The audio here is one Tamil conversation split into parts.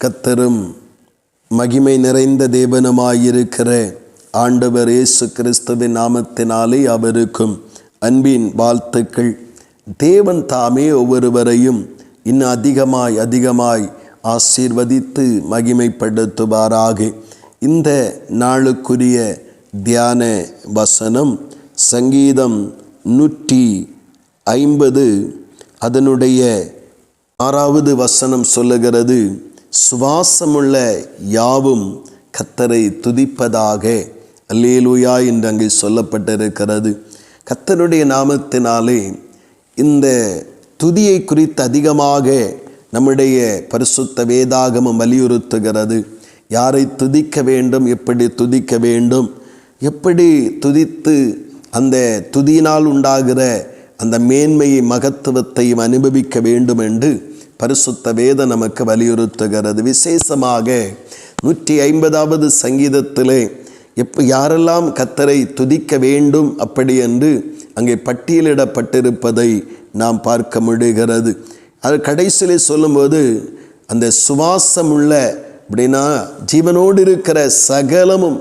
கர்த்தரும் மகிமை நிறைந்த தேவனுமாயிருக்கிற ஆண்டவர் இயேசு கிறிஸ்துவின் நாமத்தினாலே அவருக்கும் அன்பின் வாழ்த்துக்கள். தேவன் தாமே ஒவ்வொருவரையும் இன்னும் அதிகமாய் ஆசீர்வதித்து மகிமைப்படுத்துவாராக. இந்த நாளுக்குரிய தியான வசனம் சங்கீதம் 150 அதனுடைய 6வது வசனம் சொல்லுகிறது, சுவாசமுள்ள யாவும் கர்த்தரை துதிப்பதாக. அல்லேலூயா என்று அங்கே சொல்லப்பட்டிருக்கிறது. கர்த்தருடைய நாமத்தினாலே இந்த துதியை குறித்து அதிகமாக நம்முடைய பரிசுத்த வேதாகமம் வலியுறுத்துகிறது. யாரை துதிக்க வேண்டும், எப்படி துதிக்க வேண்டும், எப்படி துதித்து அந்த துதியினால் உண்டாகிற அந்த மேன்மையை மகத்துவத்தையும் அனுபவிக்க வேண்டும் என்று பரிசுத்த வேதம் நமக்கு வலியுறுத்துகிறது. விசேஷமாக 150வது சங்கீதத்திலே யாரெல்லாம் கர்த்தரை துதிக்க வேண்டும் அப்படி என்று அங்கே பட்டியலிடப்பட்டிருப்பதை நாம் பார்க்க முடிகிறது. அது கடைசியிலே சொல்லும்போது அந்த சுவாசமுள்ள அப்படின்னா ஜீவனோடு இருக்கிற சகலமும்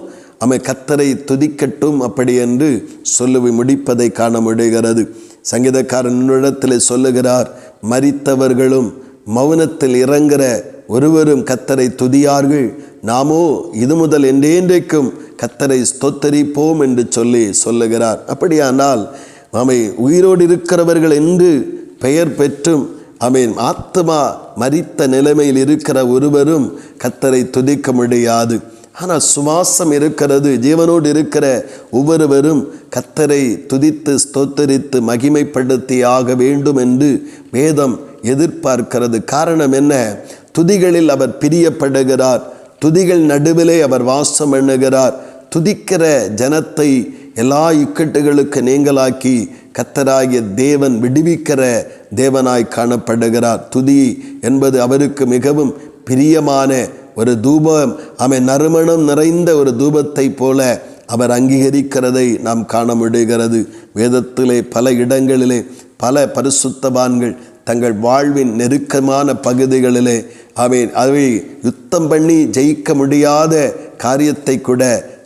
கர்த்தரை துதிக்கட்டும் அப்படி என்று சொல்லி முடிப்பதை காண முடிகிறது. சங்கீதக்காரன் இடத்தில் சொல்லுகிறார், மரித்தவர்களும் மௌனத்தில் இறங்குற ஒருவரும் கர்த்தரை துதியார்கள், நாமோ இது முதல் என்றென்றைக்கும் கர்த்தரை ஸ்தோத்தரிப்போம் என்று சொல்லுகிறார். அப்படியானால் உயிரோடு இருக்கிறவர்கள் என்று பெயர் பெற்றும் ஆத்மா மரித்த நிலைமையில் இருக்கிற ஒருவரும் கர்த்தரை துதிக்க முடியாது. ஆனால் சுவாசம் இருக்கிறது, ஜீவனோடு இருக்கிற ஒவ்வொருவரும் கர்த்தரை துதித்து ஸ்தோத்தரித்து மகிமைப்படுத்தி ஆக வேண்டும் என்று வேதம் எதிர்பார்க்கிறது. காரணம் என்ன? துதிகளில் அவர் பிரியப்படுகிறார், துதிகள் நடுவிலே அவர் வாசம் எண்ணுகிறார். துதிக்கிற ஜனத்தை எல்லா இக்கட்டுகளுக்கு நீங்களாக்கி கர்த்தராகிய தேவன் விடுவிக்கிற தேவனாய் காணப்படுகிறார். துதி என்பது அவருக்கு மிகவும் பிரியமான ஒரு தூபம். நறுமணம் நிறைந்த ஒரு தூபத்தை போல அவர் அங்கீகரிக்கிறதை நாம் காண முடிகிறது. வேதத்திலே பல இடங்களிலே பல பரிசுத்தவான்கள் தங்கள் வாழ்வின் நெருக்கமான பகுதிகளிலே அவை யுத்தம் பண்ணி ஜெயிக்க முடியாத காரியத்தை கூட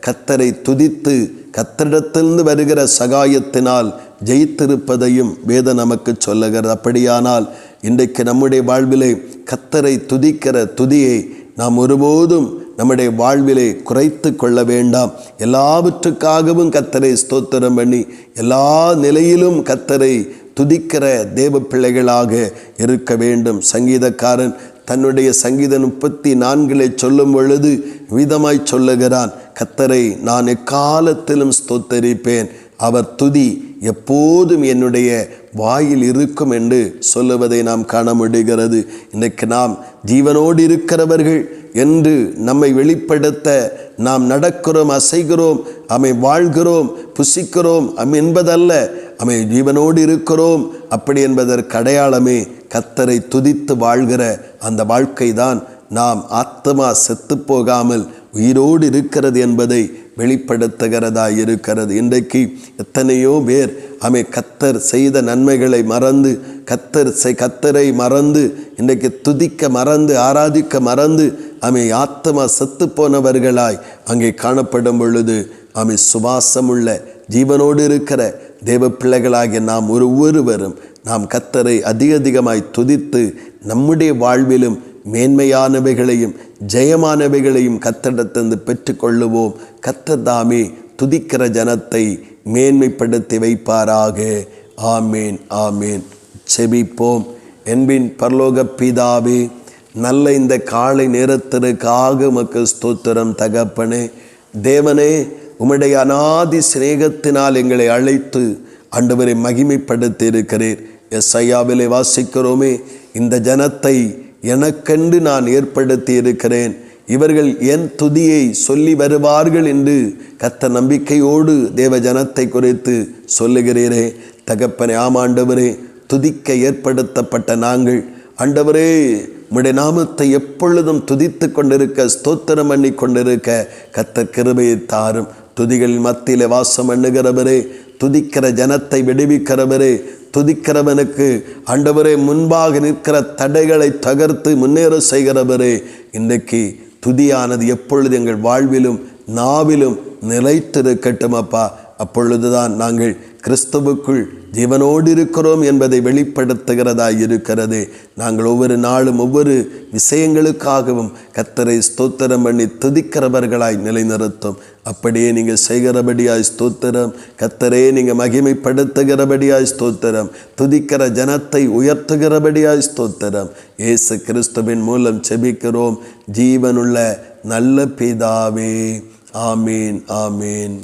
கர்த்தரை துதித்து கர்த்தரிடத்திலிருந்து வருகிற சகாயத்தினால் ஜெயித்திருப்பதையும் வேதம் நமக்கு சொல்லுகிறது. அப்படியானால் இன்றைக்கு நம்முடைய வாழ்விலே கர்த்தரை துதிக்கிற துதியை நாம் ஒருபோதும் நம்முடைய வாழ்விலே குறைத்து கொள்ள வேண்டாம். எல்லாவற்றுக்காகவும் கர்த்தரை ஸ்தோத்திரம் பண்ணி எல்லா நிலையிலும் கர்த்தரை துதிக்கிற தேவ பிள்ளைகளாக இருக்க வேண்டும். சங்கீதக்காரன் தன்னுடைய சங்கீதம் 34 சொல்லும் பொழுது விதமாய் சொல்லுகிறான், கர்த்தரை நான் எக்காலத்திலும் ஸ்தோத்தரிப்பேன், அவர் துதி எப்போதும் என்னுடைய வாயில் இருக்கும் என்று சொல்லுவதை நாம் காண முடிகிறது. இன்றைக்கு நாம் ஜீவனோடு இருக்கிறவர்கள் என்று நம்மை வெளிப்படுத்த நாம் நடக்கிறோம், அசைகிறோம், வாழ்கிறோம், புசிக்கிறோம் என்பதல்ல, ஜீவனோடு இருக்கிறோம் அப்படி என்பதற்கு அடையாளமே கர்த்தரை துதித்து வாழ்கிற அந்த வாழ்க்கை தான் நாம் ஆத்மா செத்து போகாமல் உயிரோடு இருக்கிறது என்பதை வெளிப்படுத்துகிறதா இருக்கிறது. இன்றைக்கு எத்தனையோ பேர் கர்த்தர் செய்த நன்மைகளை மறந்து கர்த்தரை மறந்து இன்றைக்கு துதிக்க மறந்து ஆராதிக்க மறந்து ஆத்மா செத்து போனவர்களாய் அங்கே காணப்படும் பொழுது சுவாசமுள்ள ஜீவனோடு இருக்கிற தேவ பிள்ளைகளாகிய நாம் ஒவ்வொருவரும் நாம் கர்த்தரை அதிகமாய் துதித்து நம்முடைய வாழ்விலும் மேன்மையானவைகளையும் ஜெயமானவைகளையும் கர்த்தரிடத்திலிருந்து பெற்றுக்கொள்ளுவோம். கர்த்தர் தாமே துதிக்கிற ஜனத்தை மேன்மைப்படுத்தி வைப்பாராக. ஆமேன், ஆமேன். செபிப்போம். என்பின் பரலோக பிதாவே, நல்ல இந்த காலை நேரத்திற்காக உமக்கு ஸ்தோத்திரம் தகப்பனே. தேவனே, உம்முடைய அநாதி சிநேகத்தினால் எங்களை அழைத்து ஆண்டவரை மகிமைப்படுத்தி இருக்கிறீர். எஸ்ஐயாவிலே வாசிக்கிறோமே, இந்த ஜனத்தை எனக்கென்று நான் ஏற்படுத்தி இருக்கிறேன், இவர்கள் என் துதியை சொல்லி வருவார்கள் என்று கர்த்தர் நம்பிக்கையோடு தேவ ஜனத்தை குறித்து சொல்லுகிறீரே தகப்பனே. ஆண்டவரே, துதிக்க ஏற்படுத்தப்பட்ட நாங்கள் ஆண்டவரே உம்முடைய நாமத்தை எப்பொழுதும் துதித்து கொண்டிருக்க, ஸ்தோத்திரம் பண்ணி கொண்டிருக்க கர்த்தர் கிருபையை தாரும். துதிகளின் மத்தியிலே வாசம் எண்ணுகிறவரே, துதிக்கிற ஜனத்தை விடுவிக்கிறவரே, துதிக்கிறவனுக்கு ஆண்டவரே முன்பாக நிற்கிற தடைகளை தகர்த்து முன்னேற செய்கிறவரே, இன்றைக்கு துதியானது எப்பொழுது எங்கள் வாழ்விலும் நாவிலும் நிலைத்திருக்கட்டும் அப்பா. அப்பொழுதுதான் நாங்கள் கிறிஸ்துவுக்குள் ஜீவனோடு இருக்கிறோம் என்பதை வெளிப்படுத்துகிறதாய் இருக்கிறது. நாங்கள் ஒவ்வொரு நாளும் ஒவ்வொரு விஷயங்களுக்காகவும் கர்த்தரை ஸ்தோத்திரம் பண்ணி துதிக்கிறவர்களாய் நிலைநிறுத்தும். அப்படியே நீங்கள் செய்கிறபடியாய் ஸ்தோத்திரம். கர்த்தரே நீங்கள் மகிமைப்படுத்துகிறபடியாய் ஸ்தோத்திரம். துதிக்கிற ஜனத்தை உயர்த்துகிறபடியாய் ஸ்தோத்திரம். இயேசு கிறிஸ்துவின் மூலம் செபிக்கிறோம் ஜீவனுள்ள நல்ல பிதாவே. ஆமீன், ஆமீன்.